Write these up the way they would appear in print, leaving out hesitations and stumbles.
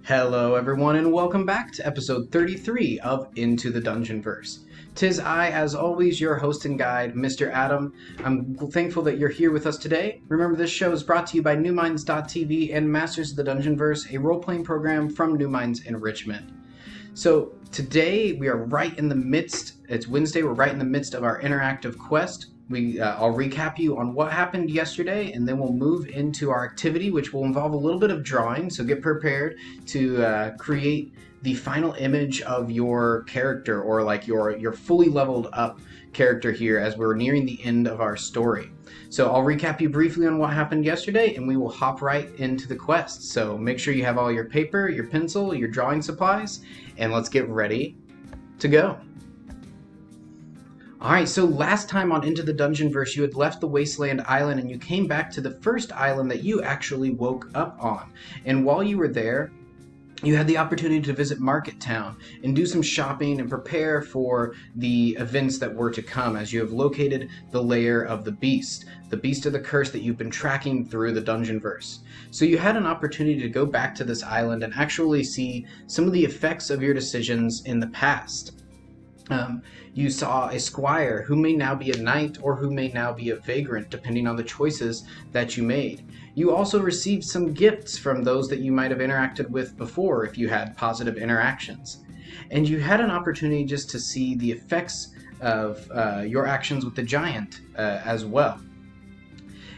Hello, everyone, and welcome back to episode 33 of Into the Dungeonverse. Tis I, as always, your host and guide, Mr. Adam. I'm thankful that you're here with us today. Remember, this show is brought to you by NewMinds.tv and Masters of the Dungeonverse, a role-playing program from New Minds in Richmond. So today we are right in the midst, it's Wednesday, we're right in the midst of our interactive quest. I'll recap you on what happened yesterday, and then we'll move into our activity, which will involve a little bit of drawing. So get prepared to create the final image of your character, or like your fully leveled up character here as we're nearing the end of our story. So I'll recap you briefly on what happened yesterday, and we will hop right into the quest. So make sure you have all your paper, your pencil, your drawing supplies, and let's get ready to go. Alright, so last time on Into the Dungeonverse, you had left the Wasteland Island and you came back to the first island that you actually woke up on. And while you were there, you had the opportunity to visit Market Town and do some shopping and prepare for the events that were to come as you have located the lair of the beast of the curse that you've been tracking through the Dungeonverse. So you had an opportunity to go back to this island and actually see some of the effects of your decisions in the past. You saw a squire who may now be a knight or who may now be a vagrant, depending on the choices that you made. You also received some gifts from those that you might have interacted with before if you had positive interactions. And you had an opportunity just to see the effects of your actions with the giant as well.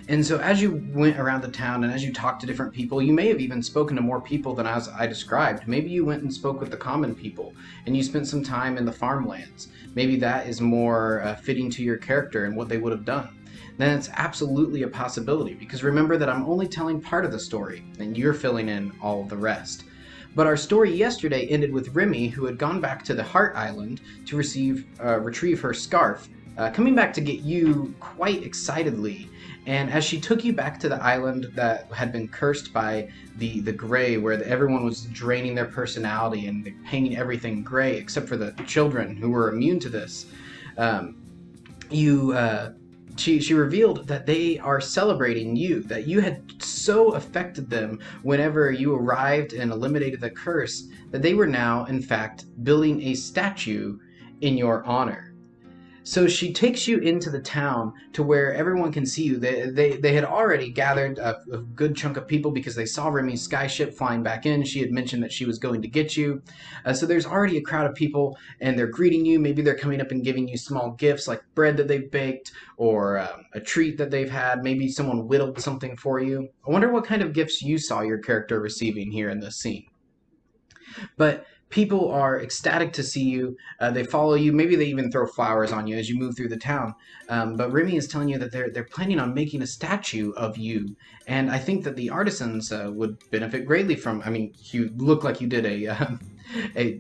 And so as you went around the town and as you talked to different people, you may have even spoken to more people than as I described. Maybe you went and spoke with the common people and you spent some time in the farmlands. Maybe that is more fitting to your character and what they would have done. Then it's absolutely a possibility, because remember that I'm only telling part of the story and you're filling in all of the rest. But our story yesterday ended with Remy, who had gone back to the Heart Island to retrieve her scarf, coming back to get you quite excitedly. And as she took you back to the island that had been cursed by the gray, where everyone was draining their personality and painting everything gray except for the children who were immune to this, she revealed that they are celebrating you, that you had so affected them whenever you arrived and eliminated the curse, that they were now, in fact, building a statue in your honor. So she takes you into the town to where everyone can see you. They had already gathered a good chunk of people because they saw Remy's skyship flying back in. She had mentioned that she was going to get you. So there's already a crowd of people and they're greeting you. Maybe they're coming up and giving you small gifts like bread that they've baked or a treat that they've had. Maybe someone whittled something for you. I wonder what kind of gifts you saw your character receiving here in this scene. But people are ecstatic to see you. They follow you. Maybe they even throw flowers on you as you move through the town. But Remy is telling you that they're planning on making a statue of you. And I think that the artisans would benefit greatly from. I mean, you look like you did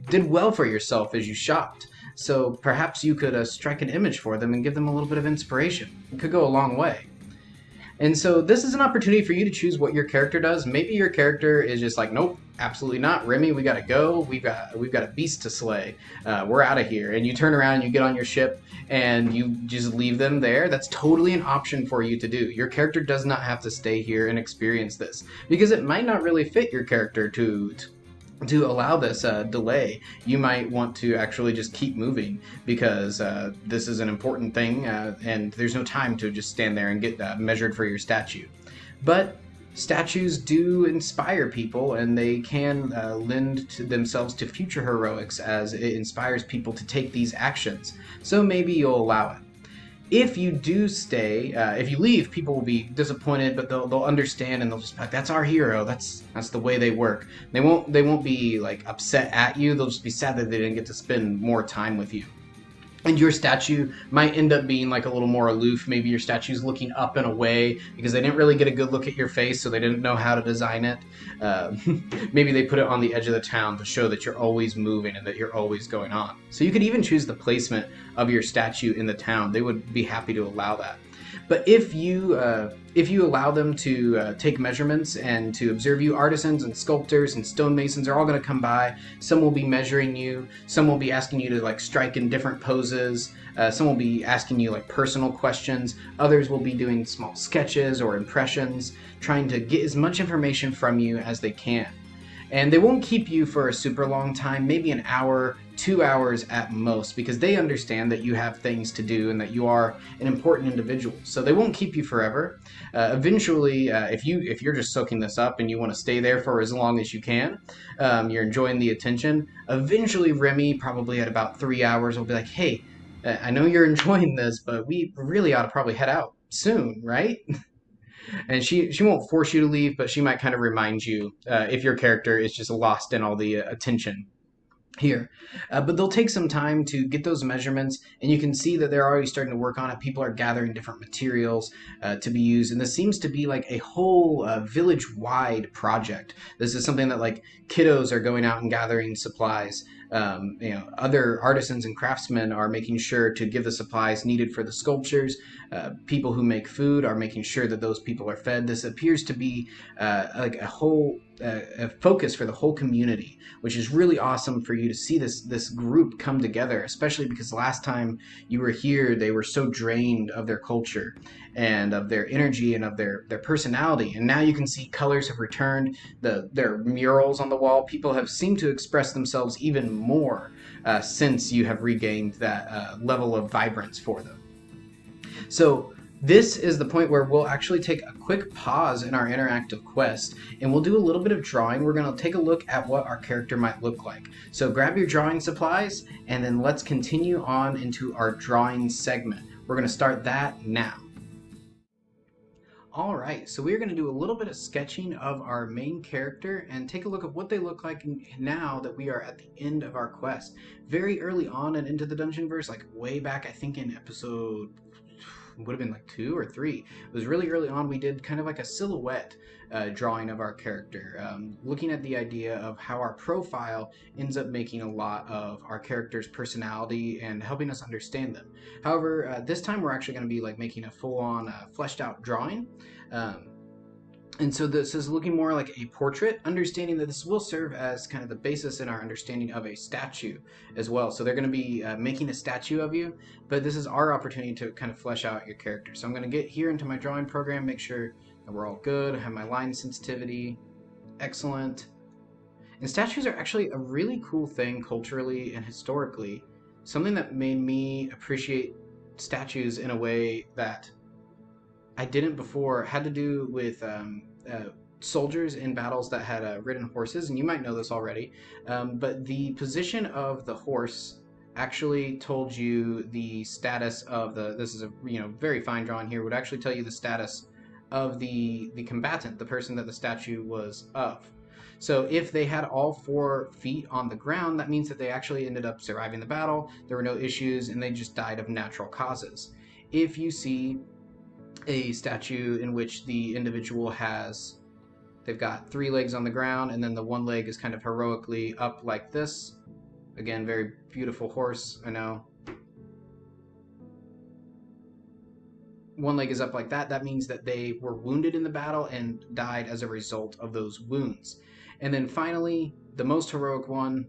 did well for yourself as you shopped. So perhaps you could strike an image for them and give them a little bit of inspiration. It could go a long way. And so this is an opportunity for you to choose what your character does. Maybe your character is just like, nope, absolutely not. Remy, we gotta go. We've got a beast to slay. We're out of here. And you turn around, you get on your ship, and you just leave them there. That's totally an option for you to do. Your character does not have to stay here and experience this, because it might not really fit your character to allow this delay. You might want to actually just keep moving because this is an important thing and there's no time to just stand there and get measured for your statue. But statues do inspire people, and they can lend to themselves to future heroics as it inspires people to take these actions. So maybe you'll allow it. If you do stay, if you leave, people will be disappointed, but they'll understand and they'll just be like, that's our hero. That's the way they work. They won't be like upset at you. They'll just be sad that they didn't get to spend more time with you. And your statue might end up being like a little more aloof. Maybe your statue's looking up and away because they didn't really get a good look at your face, so they didn't know how to design it. Maybe they put it on the edge of the town to show that you're always moving and that you're always going on. So you could even choose the placement of your statue in the town. They would be happy to allow that. But if you allow them to take measurements and to observe you, artisans and sculptors and stonemasons are all going to come by. Some will be measuring you. Some will be asking you to like strike in different poses. Some will be asking you like personal questions. Others will be doing small sketches or impressions, trying to get as much information from you as they can. And they won't keep you for a super long time, maybe an hour, 2 hours at most, because they understand that you have things to do and that you are an important individual. So they won't keep you forever. Eventually, if you're just soaking this up and you want to stay there for as long as you can, you're enjoying the attention. Eventually, Remy, probably at about 3 hours, will be like, "Hey, I know you're enjoying this, but we really ought to probably head out soon, right?" And she won't force you to leave, but she might kind of remind you if your character is just lost in all the attention here. But they'll take some time to get those measurements, and you can see that they're already starting to work on it. People are gathering different materials to be used, and this seems to be like a whole village-wide project. This is something that like kiddos are going out and gathering supplies. Other artisans and craftsmen are making sure to give the supplies needed for the sculptures. People who make food are making sure that those people are fed. This appears to be like a whole a focus for the whole community, which is really awesome for you to see this group come together, especially because last time you were here, they were so drained of their culture and of their energy and of their personality. And now you can see colors have returned. Their murals on the wall, people have seemed to express themselves even more since you have regained that level of vibrance for them. So this is the point where we'll actually take a quick pause in our interactive quest, and we'll do a little bit of drawing. We're going to take a look at what our character might look like. So grab your drawing supplies, and then let's continue on into our drawing segment. We're going to start that now. All right, so we're going to do a little bit of sketching of our main character and take a look at what they look like now that we are at the end of our quest. Very early on and into the Dungeonverse, like way back, I think in episode would have been like 2 or 3. It was really early on. We did kind of like a silhouette drawing of our character, looking at the idea of how our profile ends up making a lot of our character's personality and helping us understand them. However, this time we're actually going to be like making a full-on fleshed out drawing. And so this is looking more like a portrait, understanding that this will serve as kind of the basis in our understanding of a statue as well. So they're going to be making a statue of you, but this is our opportunity to kind of flesh out your character. So I'm going to get here into my drawing program, make sure that we're all good. I have my line sensitivity. Excellent. And statues are actually a really cool thing culturally and historically. Something that made me appreciate statues in a way that I didn't before had to do with soldiers in battles that had ridden horses, and you might know this already, but the position of the horse actually told you the status of this is a very fine drawing here, would actually tell you the status of the combatant, the person that the statue was of. So if they had all 4 feet on the ground, that means that they actually ended up surviving the battle, there were no issues, and they just died of natural causes. If you see a statue in which the individual they've got 3 legs on the ground, and then the one leg is kind of heroically up like this. Again, very beautiful horse, I know. One leg is up like that. That means that they were wounded in the battle and died as a result of those wounds. And then finally, the most heroic one,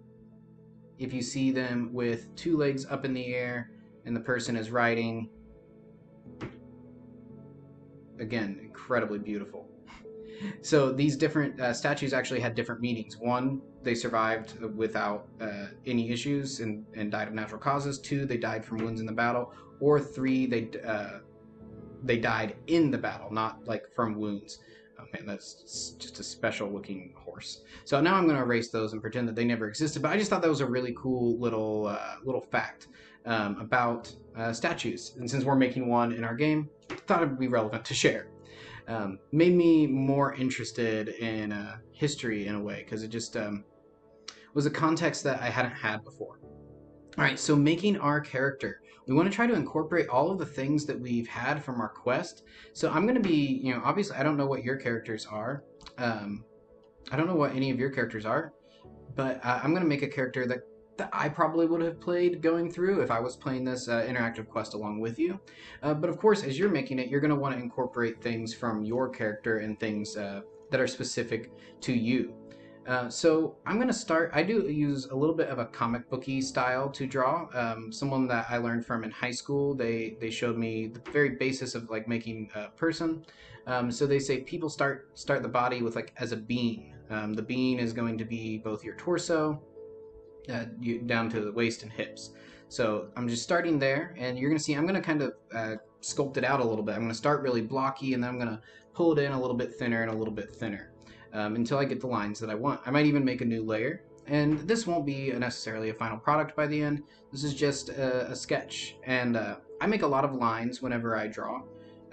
if you see them with 2 legs up in the air and the person is riding, again, incredibly beautiful. So these different statues actually had different meanings. 1, they survived without any issues and died of natural causes. 2, they died from wounds in the battle. Or 3, they died in the battle, not like from wounds. Oh man, that's just a special looking horse. So now I'm going to erase those and pretend that they never existed. But I just thought that was a really cool little fact about statues. And since we're making one in our game, I thought it would be relevant to share. Made me more interested in history in a way, because it just was a context that I hadn't had before. All right, so making our character. We want to try to incorporate all of the things that we've had from our quest. So I'm going to be, obviously I don't know what your characters are. I don't know what any of your characters are, but I'm going to make a character that I probably would have played going through if I was playing this interactive quest along with you. But of course, as you're making it, you're going to want to incorporate things from your character and things that are specific to you. So I'm going to start, I do use a little bit of a comic booky style to draw. Someone that I learned from in high school, they showed me the very basis of like making a person. So they say people start the body with like as a bean. The bean is going to be both your torso, down to the waist and hips. So I'm just starting there, and you're going to see I'm going to kind of sculpt it out a little bit. I'm going to start really blocky, and then I'm going to pull it in a little bit thinner and a little bit thinner until I get the lines that I want. I might even make a new layer, and this won't be necessarily a final product by the end. This is just a sketch, and I make a lot of lines whenever I draw.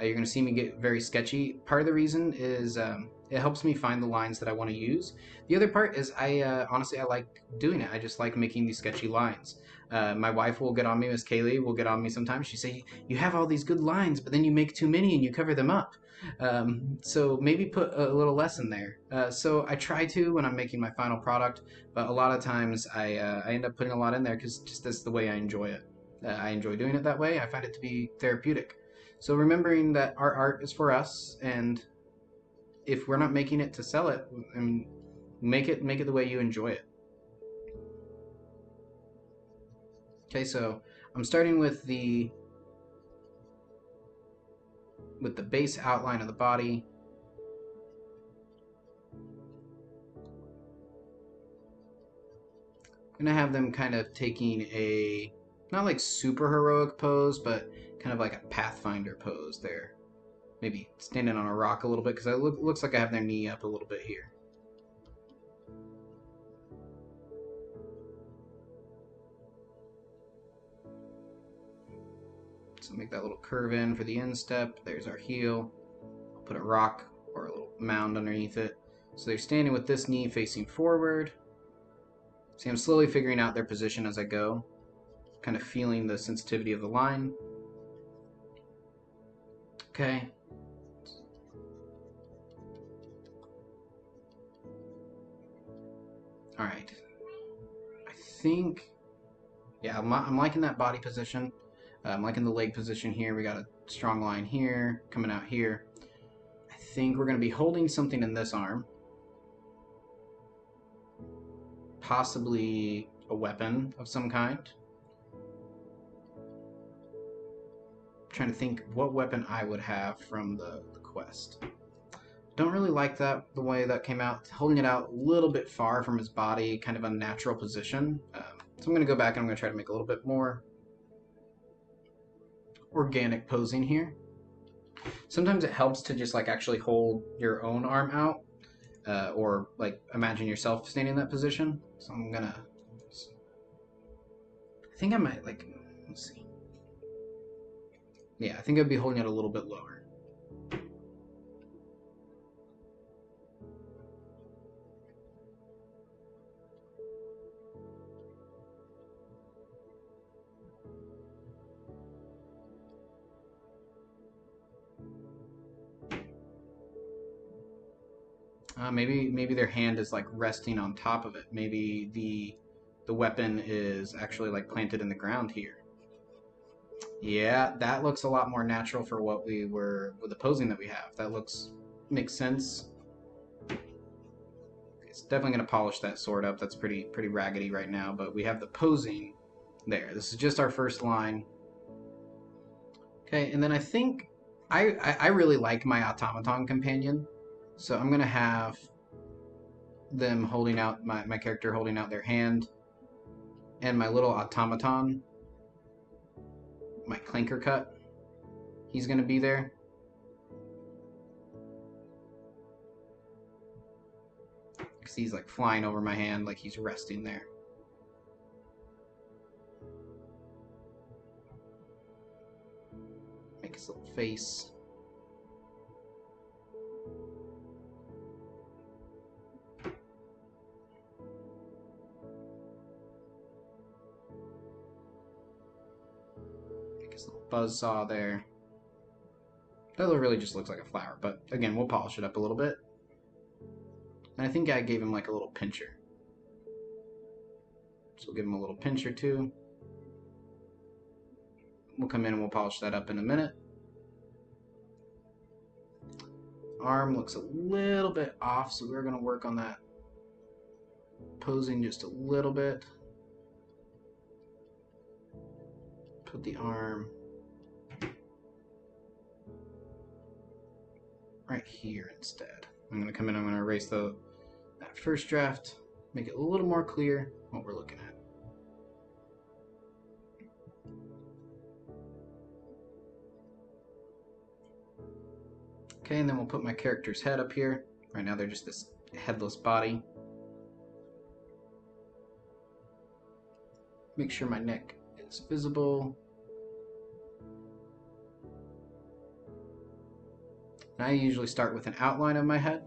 You're going to see me get very sketchy. Part of the reason is it helps me find the lines that I want to use. The other part is honestly I like doing it. I just like making these sketchy lines. My wife will get on me, Miss Kaylee will get on me sometimes. She say, "You have all these good lines, but then you make too many and you cover them up. So maybe put a little less in there." So I try to when I'm making my final product, but a lot of times I end up putting a lot in there because just that's the way I enjoy it. I enjoy doing it that way. I find it to be therapeutic. So remembering that our art is for us, and if we're not making it to sell it, I mean, make it the way you enjoy it. Okay, so I'm starting with the base outline of the body. I'm gonna have them kind of taking a not like super heroic pose, but kind of like a pathfinder pose there. Maybe standing on a rock a little bit because it looks like I have their knee up a little bit here. So make that little curve in for the instep. There's our heel. I'll put a rock or a little mound underneath it. So they're standing with this knee facing forward. See, I'm slowly figuring out their position as I go, kind of feeling the sensitivity of the line. Okay. All right. I think, yeah, I'm liking that body position. I'm liking the leg position here. We got a strong line here, coming out here. I think we're going to be holding something in this arm. Possibly a weapon of some kind. I'm trying to think what weapon I would have from the quest. Don't really like that, the way that came out. Holding it out a little bit far from his body, kind of unnatural position. So I'm going to go back and I'm going to try to make a little bit more organic posing here. Sometimes it helps to just like actually hold your own arm out, or like imagine yourself standing in that position. So I'm gonna, I think I might like, let's see. Yeah, I think I'd be holding it a little bit lower. Maybe their hand is like resting on top of it. Maybe the weapon is actually like planted in the ground here. Yeah, that looks a lot more natural for what we were with the posing that we have. That makes sense. It's definitely going to polish that sword up. That's pretty raggedy right now, but we have the posing there. This is just our first line. Okay, and then I think I really like my automaton companion, so I'm gonna have them holding out my character holding out their hand, and my little automaton, my clanker cut, he's gonna be there. Because he's like flying over my hand like he's resting there. Make his little face. Make his little buzzsaw there. That really just looks like a flower, but again, we'll polish it up a little bit. And I think I gave him like a little pincher. So we'll give him a little pincher too. We'll come in and we'll polish that up in a minute. Arm looks a little bit off, so we're going to work on that posing just a little bit. Put the arm right here instead. I'm going to come in, I'm going to erase that first draft, make it a little more clear what we're looking at. Okay, and then we'll put my character's head up here. Right now they're just this headless body. Make sure my neck is visible. And I usually start with an outline of my head.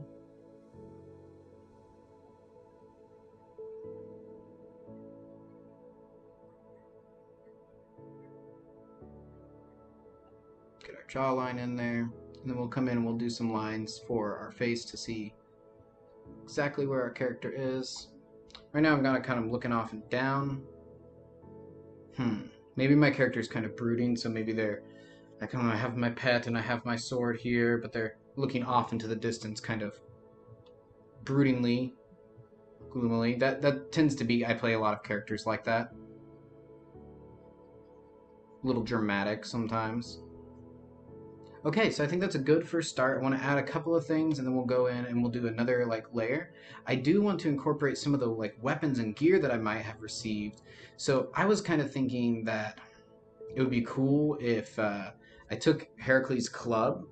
Get our jawline in there. And then we'll come in and we'll do some lines for our face to see exactly where our character is. Right now I'm kind of looking off and down. Maybe my character's kind of brooding, so maybe they're like, I have my pet and I have my sword here, but they're looking off into the distance, kind of broodingly, gloomily. That tends to be, I play a lot of characters like that. A little dramatic sometimes. Okay, so I think that's a good first start. I want to add a couple of things and then we'll go in and we'll do another like layer. I do want to incorporate some of the like weapons and gear that I might have received. So I was kind of thinking that it would be cool if I took Heracles' club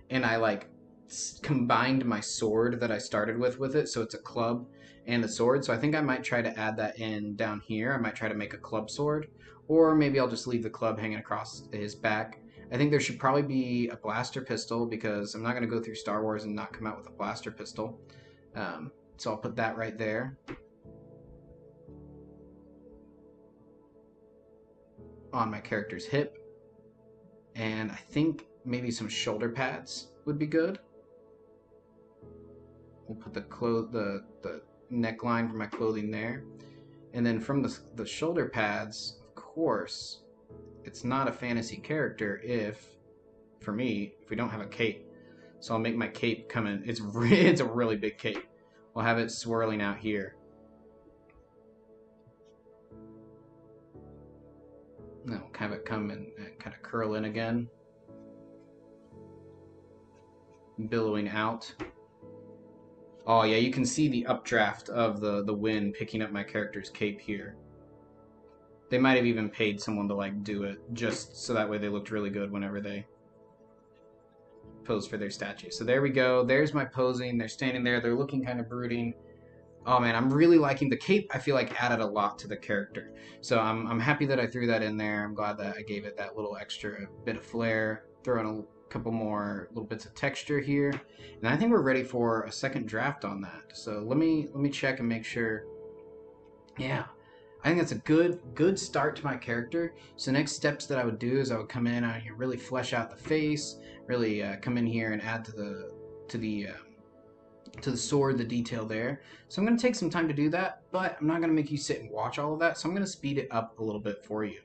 and I like combined my sword that I started with it, so it's a club and a sword. So I think I might try to add that in down here. I might try to make a club sword, or maybe I'll just leave the club hanging across his back. I think there should probably be a blaster pistol because I'm not going to go through Star Wars and not come out with a blaster pistol. So I'll put that right there. On my character's hip. And I think maybe some shoulder pads would be good. We'll put the neckline for my clothing there. And then from the shoulder pads, of course, it's not a fantasy character for me, if we don't have a cape. So I'll make my cape come in. It's a really big cape. We'll have it swirling out here. Then we'll have it come and kind of curl in again. Billowing out. Oh yeah, you can see the updraft of the wind picking up my character's cape here. They might have even paid someone to like do it just so that way they looked really good whenever they pose for their statue. So there we go. There's my posing. They're standing there. They're looking kind of brooding. Oh man, I'm really liking the cape. I feel like added a lot to the character. So I'm happy that I threw that in there. I'm glad that I gave it that little extra bit of flair. Throw in a couple more little bits of texture here. And I think we're ready for a second draft on that. So let me check and make sure. Yeah. I think that's a good start to my character. So next steps that I would do is I would come in out here, really flesh out the face, really come in here and add to the sword the detail there. So I'm going to take some time to do that, but I'm not going to make you sit and watch all of that. So I'm going to speed it up a little bit for you.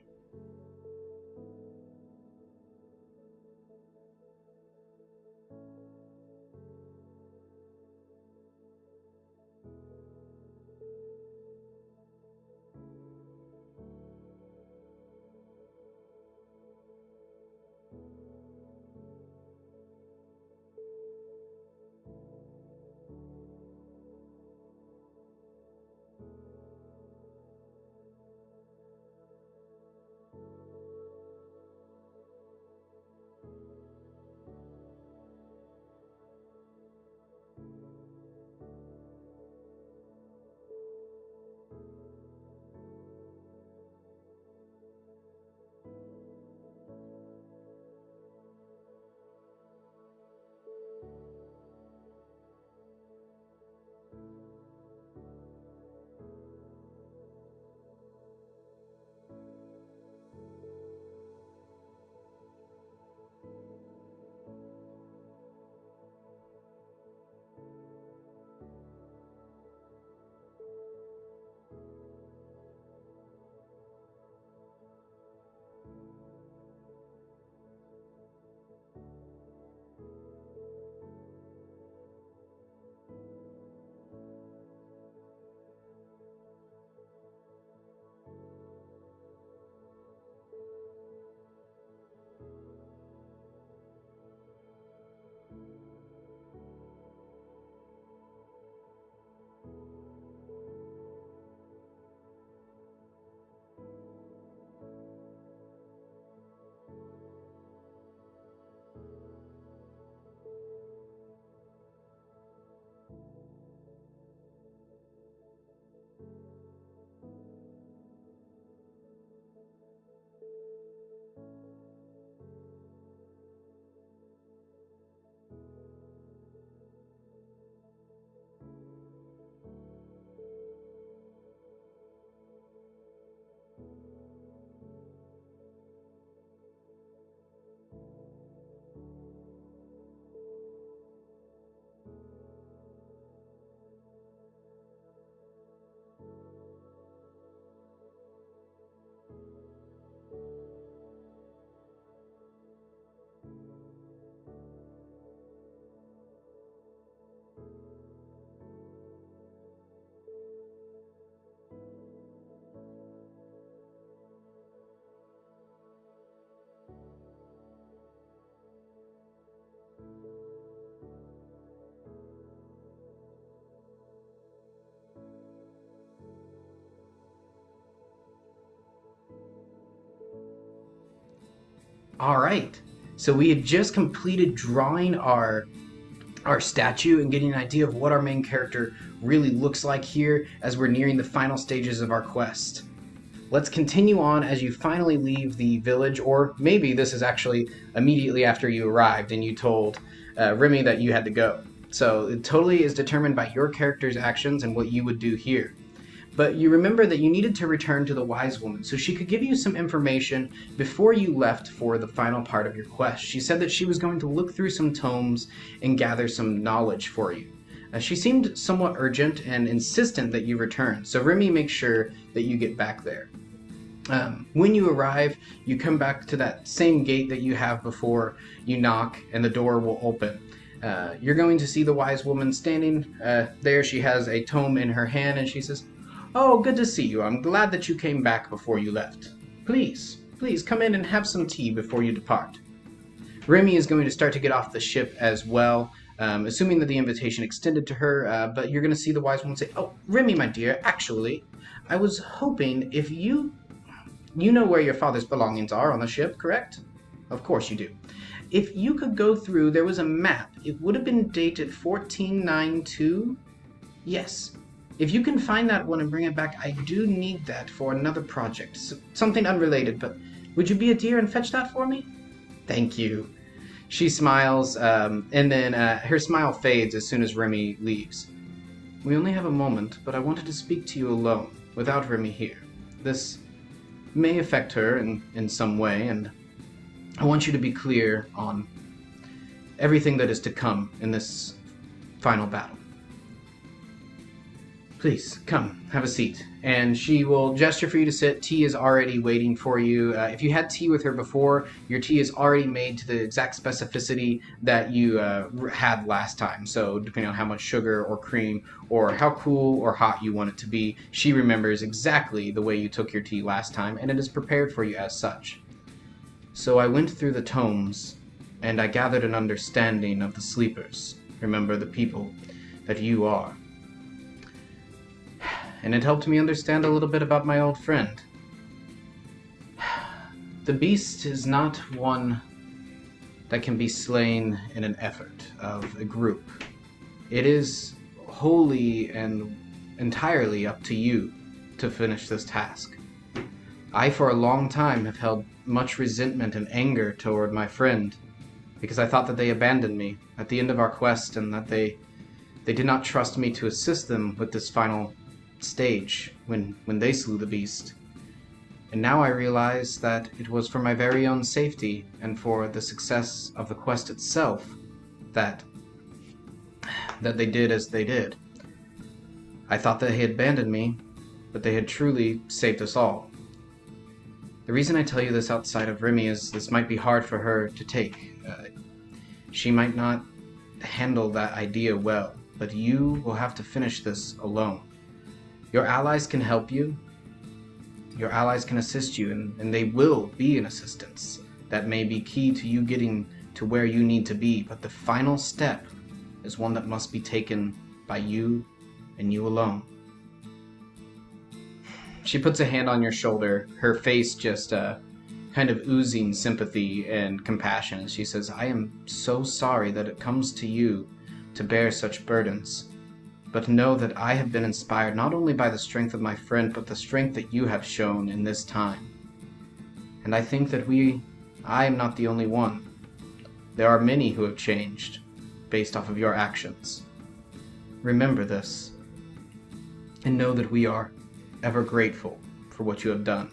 All right. So we had just completed drawing our statue and getting an idea of what our main character really looks like here as we're nearing the final stages of our quest. Let's continue on as you finally leave the village, or maybe this is actually immediately after you arrived and you told Remy that you had to go. So it totally is determined by your character's actions and what you would do here. But you remember that you needed to return to the wise woman so she could give you some information before you left for the final part of your quest. She said that she was going to look through some tomes and gather some knowledge for you. She seemed somewhat urgent and insistent that you return, so Remy makes sure that you get back there. When you arrive, you come back to that same gate that you have before, you knock, and the door will open. You're going to see the wise woman standing there. She has a tome in her hand, and she says, "Oh, good to see you. I'm glad that you came back before you left. Please come in and have some tea before you depart." Remy is going to start to get off the ship as well, assuming that the invitation extended to her, but you're going to see the wise woman say, "Oh, Remy, my dear, actually, I was hoping if you know where your father's belongings are on the ship, correct? Of course you do. If you could go through, there was a map. It would have been dated 1492. Yes. If you can find that one and bring it back, I do need that for another project. Something unrelated, but would you be a dear and fetch that for me?" "Thank you." She smiles, and then her smile fades as soon as Remy leaves. "We only have a moment, but I wanted to speak to you alone, without Remy here. This may affect her in some way, and I want you to be clear on everything that is to come in this final battle. Please, come, have a seat." And she will gesture for you to sit. Tea is already waiting for you. If you had tea with her before, your tea is already made to the exact specificity that you had last time. So depending on how much sugar or cream or how cool or hot you want it to be, she remembers exactly the way you took your tea last time, and it is prepared for you as such. "So I went through the tomes, and I gathered an understanding of the sleepers. Remember the people that you are. And it helped me understand a little bit about my old friend. The beast is not one that can be slain in an effort of a group. It is wholly and entirely up to you to finish this task. I, for a long time, have held much resentment and anger toward my friend, because I thought that they abandoned me at the end of our quest, and that they did not trust me to assist them with this final stage when they slew the beast. And now I realize that it was for my very own safety and for the success of the quest itself that they did as they did. I thought that they had abandoned me, but they had truly saved us all. The reason I tell you this outside of Remy is this might be hard for her to take. She might not handle that idea well, but you will have to finish this alone. Your allies can help you. Your allies can assist you, and they will be an assistance. That may be key to you getting to where you need to be, but the final step is one that must be taken by you and you alone." She puts a hand on your shoulder, her face just kind of oozing sympathy and compassion, as she says, "I am so sorry that it comes to you to bear such burdens. But know that I have been inspired not only by the strength of my friend, but the strength that you have shown in this time. And I think that I am not the only one. There are many who have changed based off of your actions. Remember this, and know that we are ever grateful for what you have done."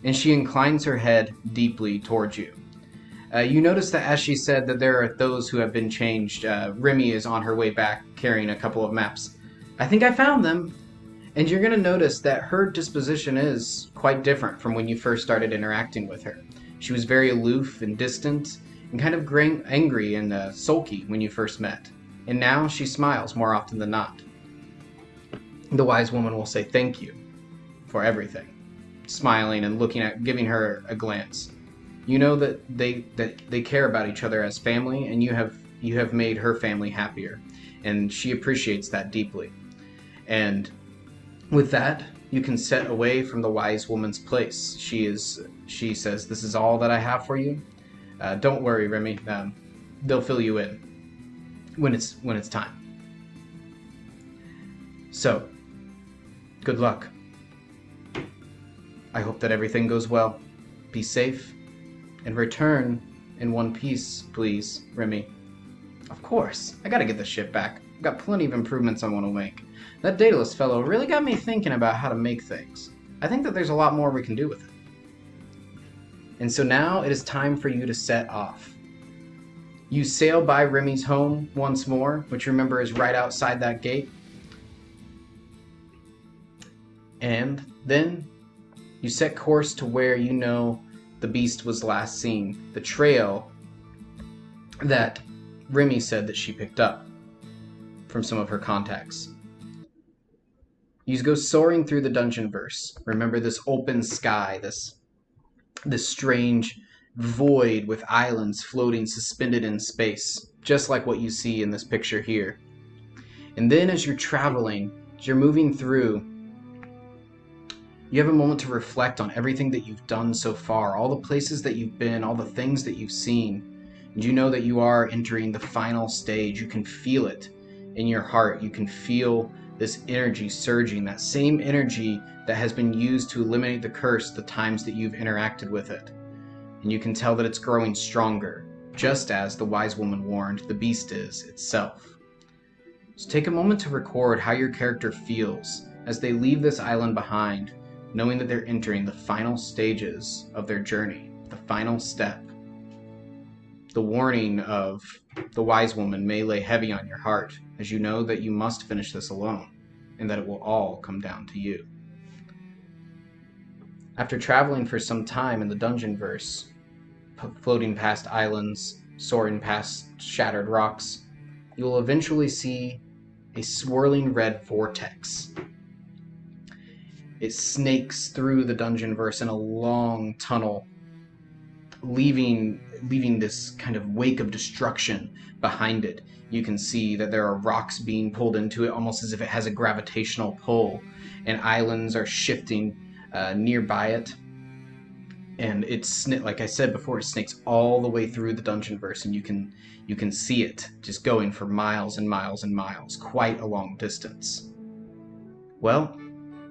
And she inclines her head deeply towards you. You notice that as she said that there are those who have been changed, Remy is on her way back carrying a couple of maps. "I think I found them." And you're going to notice that her disposition is quite different from when you first started interacting with her. She was very aloof and distant and kind of angry and sulky when you first met. And now she smiles more often than not. The wise woman will say thank you for everything, smiling and giving her a glance. You know that they care about each other as family, and you have made her family happier, and she appreciates that deeply. And with that, you can set away from the wise woman's place. She says, "This is all that I have for you. Don't worry, Remy. They'll fill you in when it's time. So, good luck. I hope that everything goes well. Be safe, and return in one piece, please, Remy. Of course. I gotta get the ship back. I've got plenty of improvements I want to make. That Daedalus fellow really got me thinking about how to make things. I think that there's a lot more we can do with it. And so now it is time for you to set off. You sail by Remy's home once more, which remember is right outside that gate. And then you set course to where you know the beast was last seen, the trail that Remy said that she picked up from some of her contacts. You go soaring through the dungeonverse. Remember this open sky, this strange void with islands floating suspended in space, just like what you see in this picture here. And then as you're traveling, as you're moving through, you have a moment to reflect on everything that you've done so far, all the places that you've been, all the things that you've seen. And you know that you are entering the final stage. You can feel it in your heart. You can feel this energy surging, that same energy that has been used to eliminate the curse the times that you've interacted with it. And you can tell that it's growing stronger, just as the wise woman warned the beast is itself. So take a moment to record how your character feels as they leave this island behind, knowing that they're entering the final stages of their journey, the final step. The warning of the wise woman may lay heavy on your heart, as you know that you must finish this alone, and that it will all come down to you. After traveling for some time in the dungeonverse, floating past islands, soaring past shattered rocks, you will eventually see a swirling red vortex. It snakes through the dungeonverse in a long tunnel, leaving this kind of wake of destruction behind it. You can see that there are rocks being pulled into it, almost as if it has a gravitational pull, and islands are shifting nearby it. And it's, like I said before, it snakes all the way through the dungeonverse, and you can see it just going for miles and miles and miles, quite a long distance. Well,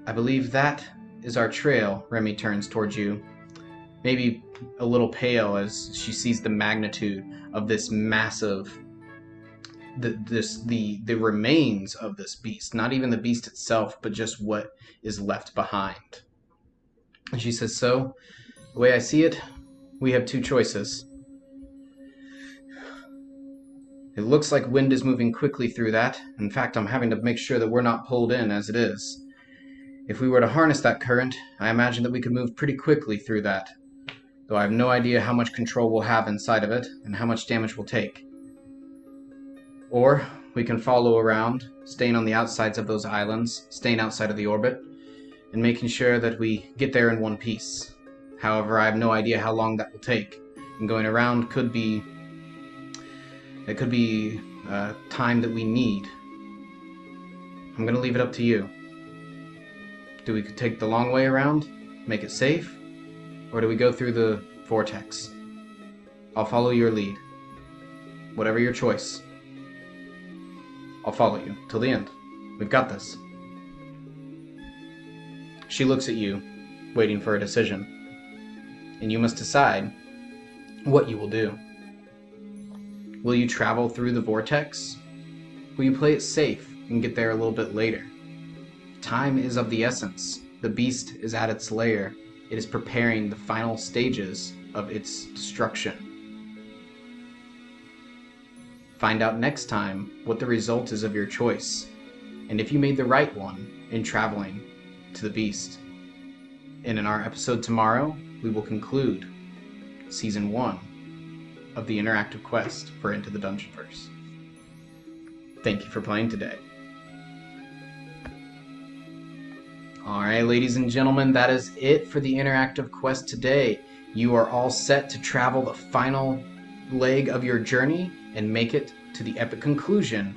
I believe that is our trail. Remy turns towards you, maybe a little pale as she sees the magnitude of this massive, the remains of this beast. Not even the beast itself, but just what is left behind. And she says, so, the way I see it, we have two choices. It looks like wind is moving quickly through that. In fact, I'm having to make sure that we're not pulled in as it is. If we were to harness that current, I imagine that we could move pretty quickly through that, though I have no idea how much control we'll have inside of it and how much damage we'll take. Or we can follow around, staying on the outsides of those islands, staying outside of the orbit, and making sure that we get there in one piece. However, I have no idea how long that will take, and going around could be time that we need. I'm going to leave it up to you. Do we take the long way around, make it safe, or do we go through the vortex? I'll follow your lead. Whatever your choice. I'll follow you till the end. We've got this. She looks at you, waiting for a decision. And you must decide what you will do. Will you travel through the vortex? Will you play it safe and get there a little bit later? Time is of the essence. The beast is at its lair. It is preparing the final stages of its destruction. Find out next time what the result is of your choice, and if you made the right one in traveling to the beast. And in our episode tomorrow, we will conclude Season 1 of the interactive quest for Into the Dungeonverse. Thank you for playing today. Alright, ladies and gentlemen, that is it for the interactive quest today. You are all set to travel the final leg of your journey and make it to the epic conclusion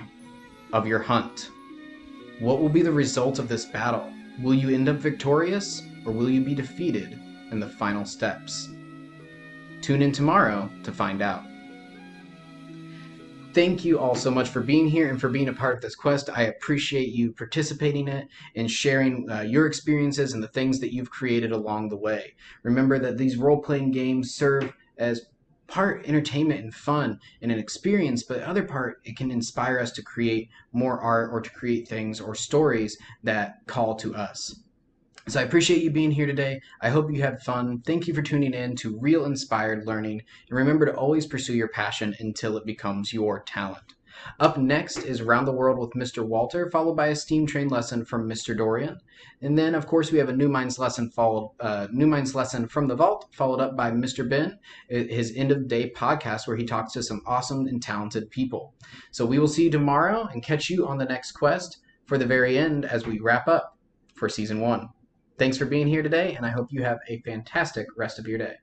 of your hunt. What will be the result of this battle? Will you end up victorious, or will you be defeated in the final steps? Tune in tomorrow to find out. Thank you all so much for being here and for being a part of this quest. I appreciate you participating in it and sharing your experiences and the things that you've created along the way. Remember that these role-playing games serve as part entertainment and fun and an experience, but the other part, it can inspire us to create more art or to create things or stories that call to us. So I appreciate you being here today. I hope you had fun. Thank you for tuning in to Real Inspired Learning. And remember to always pursue your passion until it becomes your talent. Up next is Round the World with Mr. Walter, followed by a steam train lesson from Mr. Dorian. And then, of course, we have a New Minds lesson from the Vault, followed up by Mr. Ben, his end of the day podcast where he talks to some awesome and talented people. So we will see you tomorrow and catch you on the next quest for the very end as we wrap up for Season 1. Thanks for being here today, and I hope you have a fantastic rest of your day.